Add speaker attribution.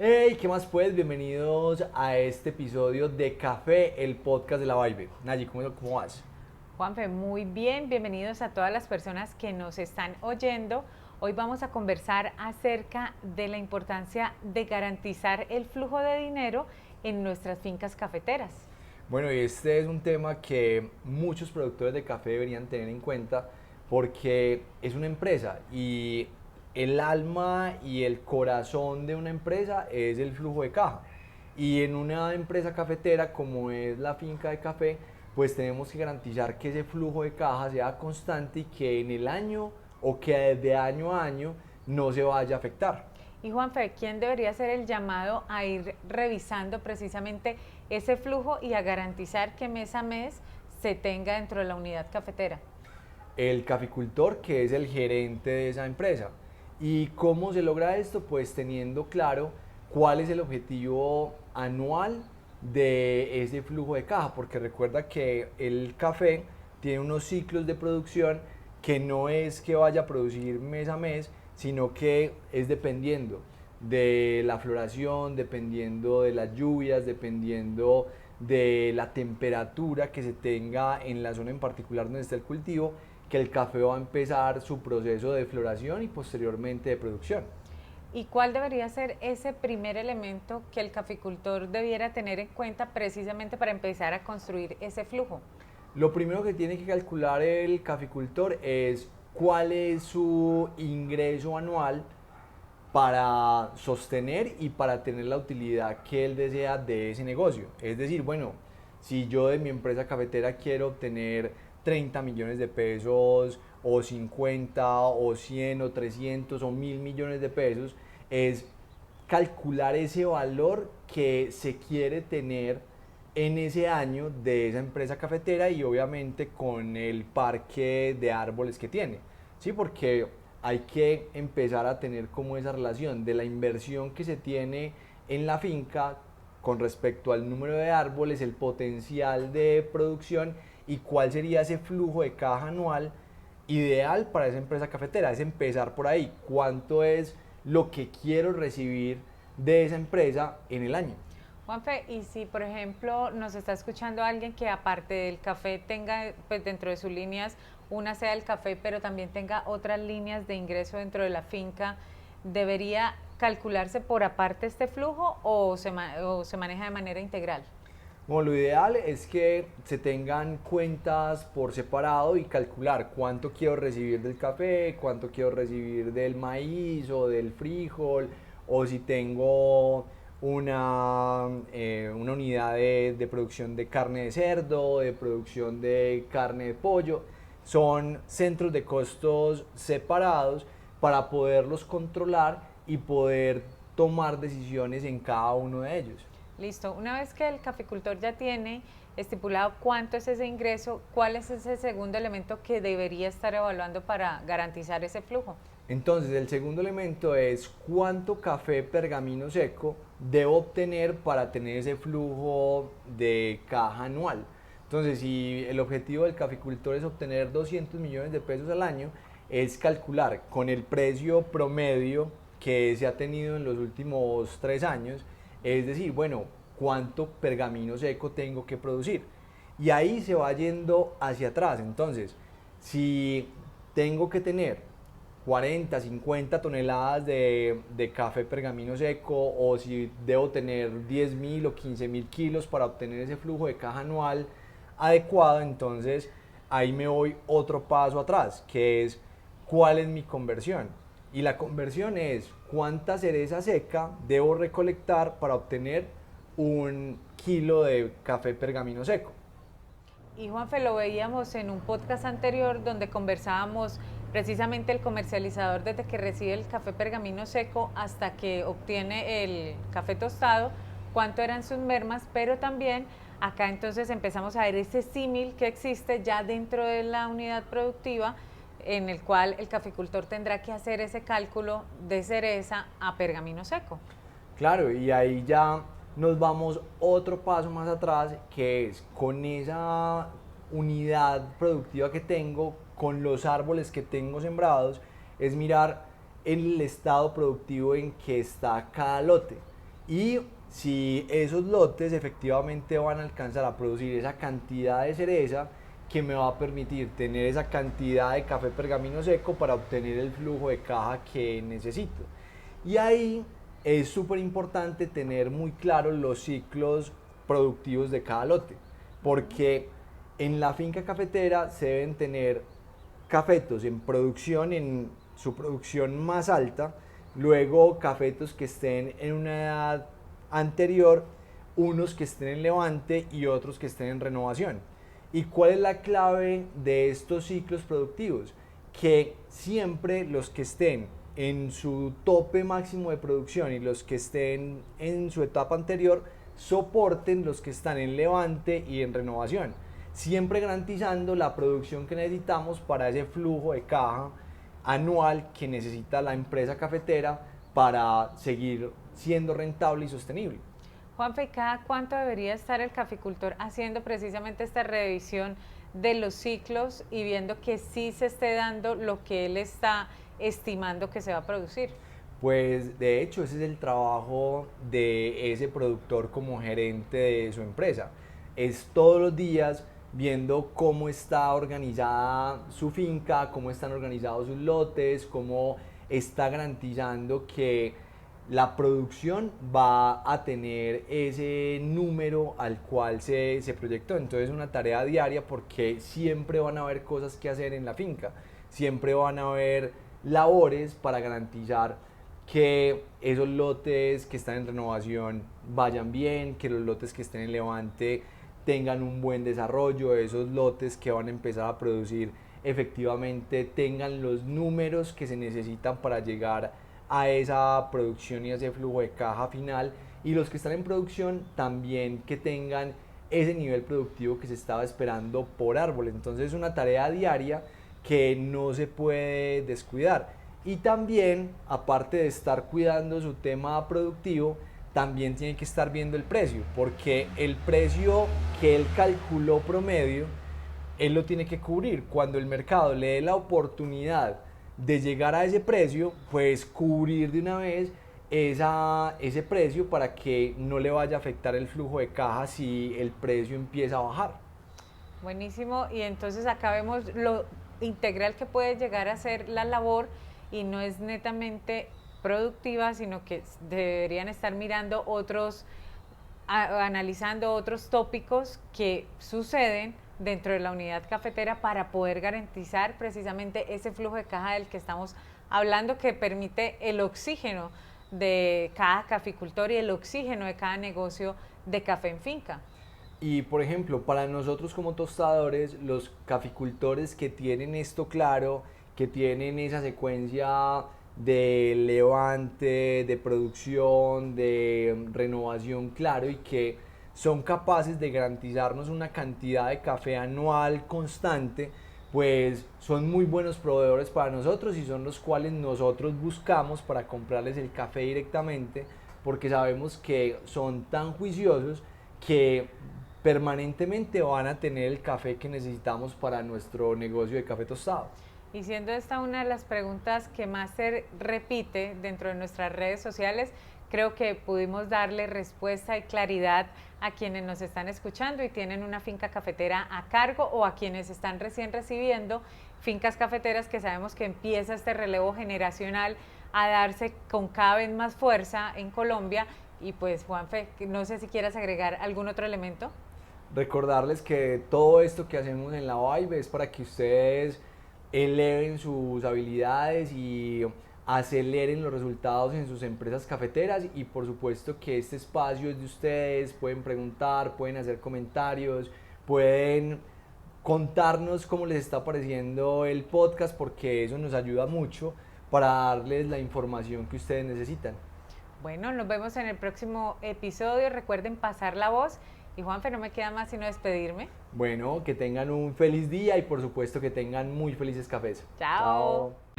Speaker 1: Hey, ¿qué más pues? Bienvenidos a este episodio de Café, el podcast de la Vibe. Nayi, ¿cómo vas?
Speaker 2: Juanfe, muy bien, bienvenidos a todas las personas que nos están oyendo. Hoy vamos a conversar acerca de la importancia de garantizar el flujo de dinero en nuestras fincas cafeteras.
Speaker 1: Bueno, y este es un tema que muchos productores de café deberían tener en cuenta porque es una empresa y el alma y el corazón de una empresa es el flujo de caja. Y en una empresa cafetera como es la finca de café, pues tenemos que garantizar que ese flujo de caja sea constante y que en el año o que de año a año no se vaya a afectar.
Speaker 2: Y Juanfe, ¿quién debería ser el llamado a ir revisando precisamente ese flujo y a garantizar que mes a mes se tenga dentro de la unidad cafetera?
Speaker 1: El caficultor, que es el gerente de esa empresa. ¿Y cómo se logra esto? Pues teniendo claro cuál es el objetivo anual de ese flujo de caja, porque recuerda que el café tiene unos ciclos de producción que no es que vaya a producir mes a mes, sino que es dependiendo de la floración, dependiendo de las lluvias, dependiendo de la temperatura que se tenga en la zona en particular donde está el cultivo, que el café va a empezar su proceso de floración y posteriormente de producción.
Speaker 2: ¿Y cuál debería ser ese primer elemento que el caficultor debiera tener en cuenta precisamente para empezar a construir ese flujo?
Speaker 1: Lo primero que tiene que calcular el caficultor es cuál es su ingreso anual para sostener y para tener la utilidad que él desea de ese negocio. Es decir, bueno, si yo de mi empresa cafetera quiero obtener 30 millones de pesos o 50 o 100 o 300 o 1000 millones de pesos, es calcular ese valor que se quiere tener en ese año de esa empresa cafetera y obviamente con el parque de árboles que tiene. Sí, porque hay que empezar a tener como esa relación de la inversión que se tiene en la finca con respecto al número de árboles, el potencial de producción y cuál sería ese flujo de caja anual ideal para esa empresa cafetera. Es empezar por ahí. ¿Cuánto es lo que quiero recibir de esa empresa en el año?
Speaker 2: Juanfe, y si por ejemplo nos está escuchando alguien que aparte del café tenga pues dentro de sus líneas, una sea el café, pero también tenga otras líneas de ingreso dentro de la finca, ¿debería calcularse por aparte este flujo o se maneja de manera integral?
Speaker 1: Bueno, lo ideal es que se tengan cuentas por separado y calcular cuánto quiero recibir del café, cuánto quiero recibir del maíz o del frijol, o si tengo una unidad de producción de carne de cerdo, de producción de carne de pollo. Son centros de costos separados para poderlos controlar y poder tomar decisiones en cada uno de ellos.
Speaker 2: Listo. Una vez que el caficultor ya tiene estipulado cuánto es ese ingreso, ¿cuál es ese segundo elemento que debería estar evaluando para garantizar ese flujo?
Speaker 1: Entonces, el segundo elemento es cuánto café pergamino seco debo obtener para tener ese flujo de caja anual. Entonces, si el objetivo del caficultor es obtener 200 millones de pesos al año, es calcular con el precio promedio que se ha tenido en los últimos 3 años, es decir, bueno, cuánto pergamino seco tengo que producir. Y ahí se va yendo hacia atrás. Entonces, si tengo que tener 40, 50 toneladas de café pergamino seco o si debo tener 10.000 o 15.000 kilos para obtener ese flujo de caja anual adecuado, entonces ahí me voy otro paso atrás, que es cuál es mi conversión. Y la conversión es cuánta cereza seca debo recolectar para obtener 1 kilo de café pergamino seco.
Speaker 2: Y Juanfe, lo veíamos en un podcast anterior donde conversábamos precisamente el comercializador desde que recibe el café pergamino seco hasta que obtiene el café tostado, cuánto eran sus mermas, pero también acá entonces empezamos a ver ese símil que existe ya dentro de la unidad productiva en el cual el caficultor tendrá que hacer ese cálculo de cereza a pergamino seco.
Speaker 1: Claro, y ahí ya nos vamos otro paso más atrás, que es con esa unidad productiva que tengo, con los árboles que tengo sembrados, es mirar el estado productivo en que está cada lote. Y si esos lotes efectivamente van a alcanzar a producir esa cantidad de cereza que me va a permitir tener esa cantidad de café pergamino seco para obtener el flujo de caja que necesito. Y ahí es súper importante tener muy claros los ciclos productivos de cada lote, porque en la finca cafetera se deben tener cafetos en producción, en su producción más alta, luego cafetos que estén en una edad anterior, unos que estén en levante y otros que estén en renovación. ¿Y cuál es la clave de estos ciclos productivos? Que siempre los que estén en su tope máximo de producción y los que estén en su etapa anterior soporten los que están en levante y en renovación, siempre garantizando la producción que necesitamos para ese flujo de caja anual que necesita la empresa cafetera para seguir siendo rentable y sostenible.
Speaker 2: Juanfe, ¿cada cuánto debería estar el caficultor haciendo precisamente esta revisión de los ciclos y viendo que sí se esté dando lo que él está estimando que se va a producir?
Speaker 1: Pues de hecho ese es el trabajo de ese productor como gerente de su empresa. Es todos los días viendo cómo está organizada su finca, cómo están organizados sus lotes, cómo está garantizando que la producción va a tener ese número al cual se proyectó. Entonces es una tarea diaria porque siempre van a haber cosas que hacer en la finca, siempre van a haber labores para garantizar que esos lotes que están en renovación vayan bien, que los lotes que estén en levante tengan un buen desarrollo, esos lotes que van a empezar a producir efectivamente tengan los números que se necesitan para llegar a esa producción y a ese flujo de caja final, y los que están en producción también que tengan ese nivel productivo que se estaba esperando por árbol. Entonces es una tarea diaria que no se puede descuidar. Y también, aparte de estar cuidando su tema productivo, también tiene que estar viendo el precio, porque el precio que él calculó promedio, él lo tiene que cubrir. Cuando el mercado le dé la oportunidad de llegar a ese precio, pues cubrir de una vez ese precio para que no le vaya a afectar el flujo de caja si el precio empieza a bajar.
Speaker 2: Buenísimo, y entonces acá vemos lo integral que puede llegar a ser la labor y no es netamente productiva, sino que deberían estar mirando otros, analizando otros tópicos que suceden dentro de la unidad cafetera para poder garantizar precisamente ese flujo de caja del que estamos hablando, que permite el oxígeno de cada caficultor y el oxígeno de cada negocio de café en finca.
Speaker 1: Y por ejemplo, para nosotros como tostadores, los caficultores que tienen esto claro, que tienen esa secuencia de levante, de producción, de renovación claro, y que son capaces de garantizarnos una cantidad de café anual constante, pues son muy buenos proveedores para nosotros y son los cuales nosotros buscamos para comprarles el café directamente, porque sabemos que son tan juiciosos que permanentemente van a tener el café que necesitamos para nuestro negocio de café tostado.
Speaker 2: Y siendo esta una de las preguntas que más se repite dentro de nuestras redes sociales, creo que pudimos darle respuesta y claridad a quienes nos están escuchando y tienen una finca cafetera a cargo, o a quienes están recién recibiendo fincas cafeteras, que sabemos que empieza este relevo generacional a darse con cada vez más fuerza en Colombia. Y pues, Juanfe, no sé si quieras agregar algún otro elemento.
Speaker 1: Recordarles que todo esto que hacemos en la Vibe es para que ustedes eleven sus habilidades y aceleren los resultados en sus empresas cafeteras, y por supuesto que este espacio es de ustedes. Pueden preguntar, pueden hacer comentarios, pueden contarnos cómo les está pareciendo el podcast, porque eso nos ayuda mucho para darles la información que ustedes necesitan.
Speaker 2: Bueno, nos vemos en el próximo episodio. Recuerden pasar la voz. Y Juanfe, no me queda más sino despedirme.
Speaker 1: Bueno, que tengan un feliz día y por supuesto que tengan muy felices cafés.
Speaker 2: Chao.
Speaker 1: Chao.